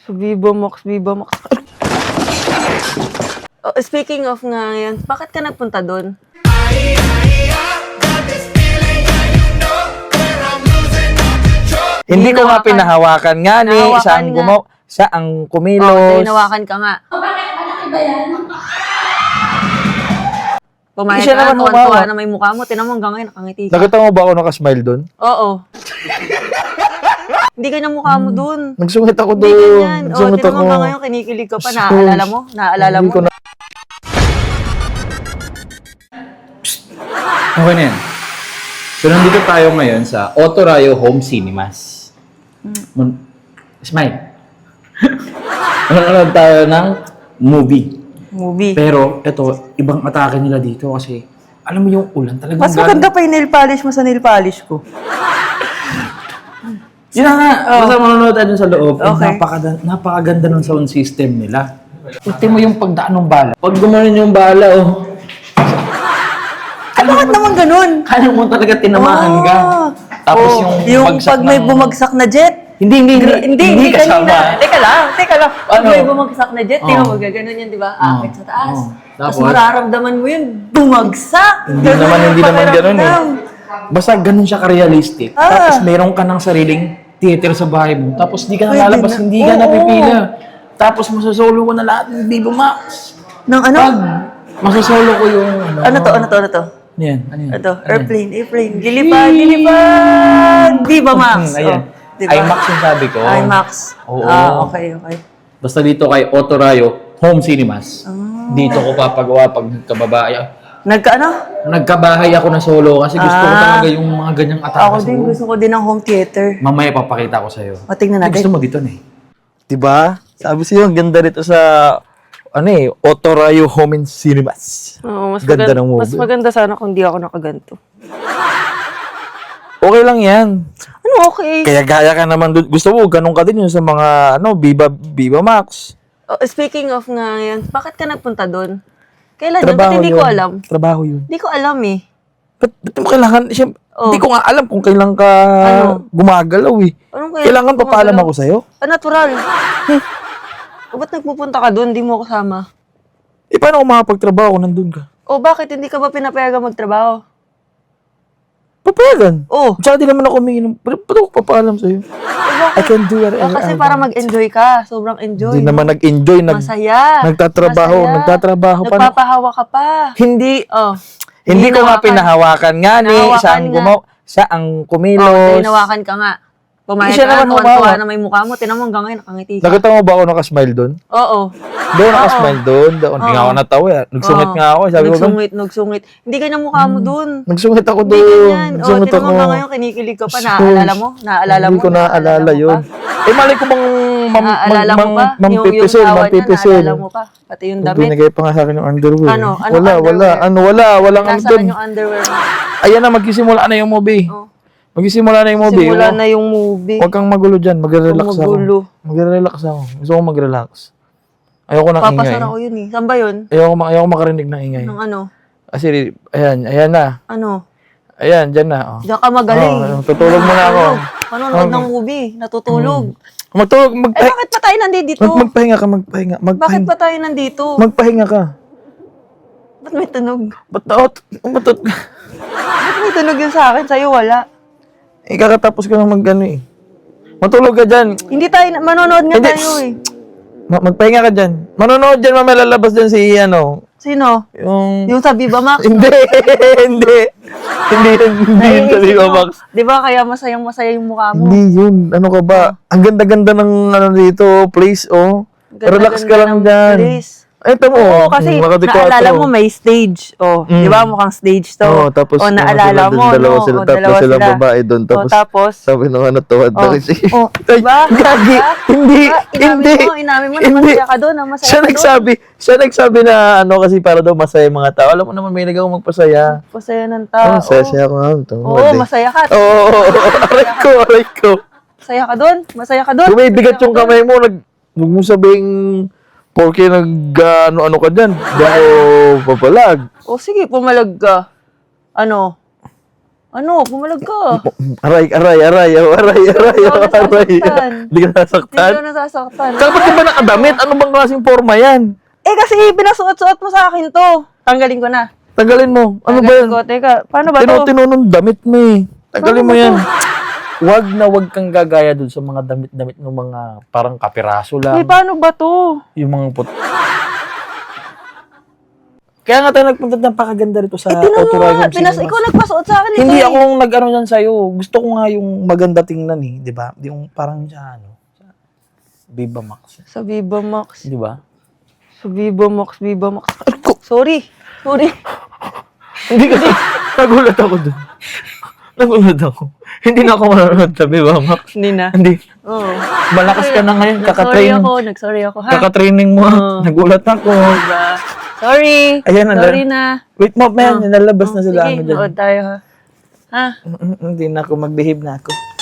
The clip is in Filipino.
Sa Viva Max, Viva Max. Oh, speaking of nga yan, bakit ka nagpunta doon? Hindi ko nga pinahawakan nga ni Nahawakan siya ang nga. gumawa, siya ang Oh, kumilos. hinawakan ka nga. Bakit? Malaki ba yan? Pumayag Siya ka, naman tuwan-tuwa humawa. na may mukha mo. Tinan mo hanggang ngayon, nakangiti ka. Nakita mo ba ako nakasmile doon? Oo. Hindi ganyan mukha mo doon. Nagsungit ako Hindi doon. ganyan. Oh, Nagsungit tinan mo ako. hanggang ngayon, kinikilig ka pa. Sus. Naaalala mo? Naaalala Hindi mo? ko na... Okay na yan. So, nandito tayo ngayon sa Otorayo Home Cinemas. Smile. Manonood tayo ng movie. Movie. Pero, ito, ibang atake nila dito kasi, alam mo yung ulan talagang Mas maganda pa yung nail polish mo sa nail polish ko. Yun na nga. Basta manonood tayo dun sa loob. And Okay. napakaganda ng sound system nila. Ito mo yung pagdaan ng bala. Pag gumanon yung bala, oh. Bakit naman ganun? Kaya mo talaga tinamaan ka. Tapos yung bagsak pag may ng- bumagsak na jet. Hindi kasama. kanina. Teka lang. Pag Ano? may bumagsak na jet, tingnan Oh. mo, gaganon yan, di ba? Akit sa taas. Oh. Tapos Tapos? mararamdaman mo yun, bumagsak. Hindi naman ganun eh. Basta ganun siya ka-realistic. Ah. Tapos meron ka ng sariling theater sa bahay mo. Tapos di ka Pwede nalalabas, na. hindi ka Oo. napipila. Tapos masasolo ko na lahat ng Viva Max. Nang ano? Pag masasolo ko yung Ano to? Yan, ano yan? Ito, Ano yan? airplane. Lilipad. Viva Max. Ayan. Oh, diba? IMAX yung sabi ko. IMAX. Oo. Okay. Basta dito kay Otorayo Home Cinemas. Dito ko papagawa pag nagkababae. Nagkabahay ako na solo kasi gusto ko talaga yung mga ganyang atake. Ako din, gusto ko din ng home theater. Mamaya papakita ko sa'yo. O, tingnan natin. Gusto mo dito na eh. Diba? Sabi sa'yo, ang ganda dito sa... Otorayo Home Cinemas. Oo, Ganda ng movie. Mas maganda sana kung di ako nakaganto. Okay lang yan. Ano okay? Kaya gaya ka naman doon. Gusto mo, ganun ka din yun sa mga, Viva Max. Oh, speaking of nga yan, bakit ka nagpunta doon? Kailan yun? Ba't hindi yun. ko alam? Trabaho yun. Hindi ko alam eh. Ba't mo kailangan, Oh. hindi ko nga alam kung kailan ka Ano? gumagalaw eh. Anong kaya? Kailangan papaalam ako sa'yo. Natural. O, ba't nagpupunta ka doon? Di mo ako sama. Eh, paano ako makapagtrabaho kung nandun ka? O, bakit hindi ka ba pinapayagan magtrabaho? Papayagan. Oh. Tsaka di naman ako umiinom. Ba't ako papaalam sa'yo? I can do whatever Kasi I para want. mag-enjoy ka. Sobrang enjoy. Hindi naman nag-enjoy. Masaya. Nagtatrabaho pa. Nagpapahawa ka pa. Hindi. Oh. Hindi ko nga hinawakan. pinahawakan nga ni Nahawakan siya ang nga. gumawa. Siya ang Oh, kumilos. hinawakan ka nga. Pumayag Siya ka, naman tuwan-tuwa humawa. na may mukha mo. Tinan mo hanggang ngayon, nakangiti ka. Nakita mo ba ako nakasmile doon? Oo. Doon nakasmile doon. Hindi nga ako natawa. Nagsungit nga ako. Sabi ko, Nagsungit. Hindi ganyan mukha mo doon. nagsungit ako Hindi doon. ganyan. O, Nagsungit tinan mo ako. hanggang ngayon, kinikilig ka pa. Sus. Naaalala mo? Naaalala mo? Hindi ko naaalala mo yun. pa? Eh, malay ko bang Naaalala mo pa? mampipisil, tawa niya, mampipisil. Naaalala mo pa? Pati yung damit. Binigay pa nga sa akin yung underwear. Ano? Wala. Underwear? Walang ano Nasaan doon. yung underwear mo? Ayan na, magsisimula na yung movie. Oh. Magsisimula na yung movie. Simula na yung movie. Huwag kang magulo dyan. Magre-relax Huwag ako. magulo. Magre-relax ako. Gusto ko mag-relax. Ayoko ng ingay. Papasara ko yun eh. Saan ba yun? Ayoko makarinig ng ingay. Ng ano? Kasi, ayan na. Ano? Ayan, dyan na. Oh. Diyan ka magaling. Tutulog muna ako. Manonood ng movie. Natutulog. Magtulog, Eh, bakit pa tayo nandito? magpahinga ka. Bakit pa tayo nandito? Magpahinga ka. Ba't may tunog? Ba't Ba't may tunog yun sa akin? Sa'yo wala. eh, kakatapos ko lang mag-ano eh. Matulog ka dyan. Hindi tayo, manonood nga Hindi. tayo eh. Magpahinga ka dyan. Manonood dyan, mamaya lalabas dyan si, Sino? yung... Yung sa Viva Max? Hindi. Hindi yun sa Viva Max. Di ba kaya masayang-masaya yung mukha mo? Hindi yun. Ano ka ba? Ang ganda-ganda ng ano dito, place, oh. Relax ka lang ng dyan. place. Ay, tamo. Oo, kasi Makati-4. naalala mo may stage. Oh, di ba mukhang stage to? Oo, tapos oh, naalala mo, dalawa no? sila, Oh, tatlo dalawa silang sila. babae doon. Oh, Tapos, tapos? sabi nung ano, tawad na kasi. Oh, Ay, diba? gagi. Diba? Hindi, hindi. Inamin mo na Hindi. masaya ka doon, masaya Siya ka nagsabi na ano kasi para daw masaya yung mga tao. Alam mo naman may nagawa magpasaya. doon. Masaya ng Oh, tao. masaya ako. Oo, masaya ka. Oo, aray ko. Masaya ka doon? Masaya ka doon? Bumibigat yung kamay mo, huwag mo sabing, porke ano ka dyan, di ako papalag. O sige, pumalag ka. Ano? Ano? Pumalag ka. Aray. Hindi ka nasaktan. Hindi ko nasasaktan. Dapat ka ba nakadamit? Ano bang klaseng forma yan? Eh kasi pinasuot-suot mo sa akin to. Tanggalin ko na. Tanggalin mo. Ano ba yan? Tanggalin ko. Teka, paano ba to? Tinunong damit mo eh. Tanggalin Paano mo ba yan. Wag kang gagaya dun sa mga damit-damit ng mga parang kapiraso lang. Eh, paano ba to? Yung mga Kaya nga tayo nagpunta ng pakaganda rito sa Tinan mo Autoray nga. Home Cinemas. Ikaw nagpasuot sa akin ito Hindi eh. ako nag-ano yan sa'yo. Gusto ko nga yung maganda tingnan eh. Di ba? Yung parang sa sa Viva Max. Sa Viva Max. Di ba? Sa Viva Max. Sorry. Hindi kasi, nagulat ako dun. Hindi na ako manonood sa Viva Max. Hindi na. Hindi. Oo. Malakas ka na ngayon. Nag-sorry ako, ha? Kakatraining mo. Nagulat ako. Diba? Sorry. Ayan, Sorry na. Wait mo, man. Nilalabas na sila. Sige, Ano dyan. nood tayo, ha? Ha? Hindi na ako. Mag-behave na ako.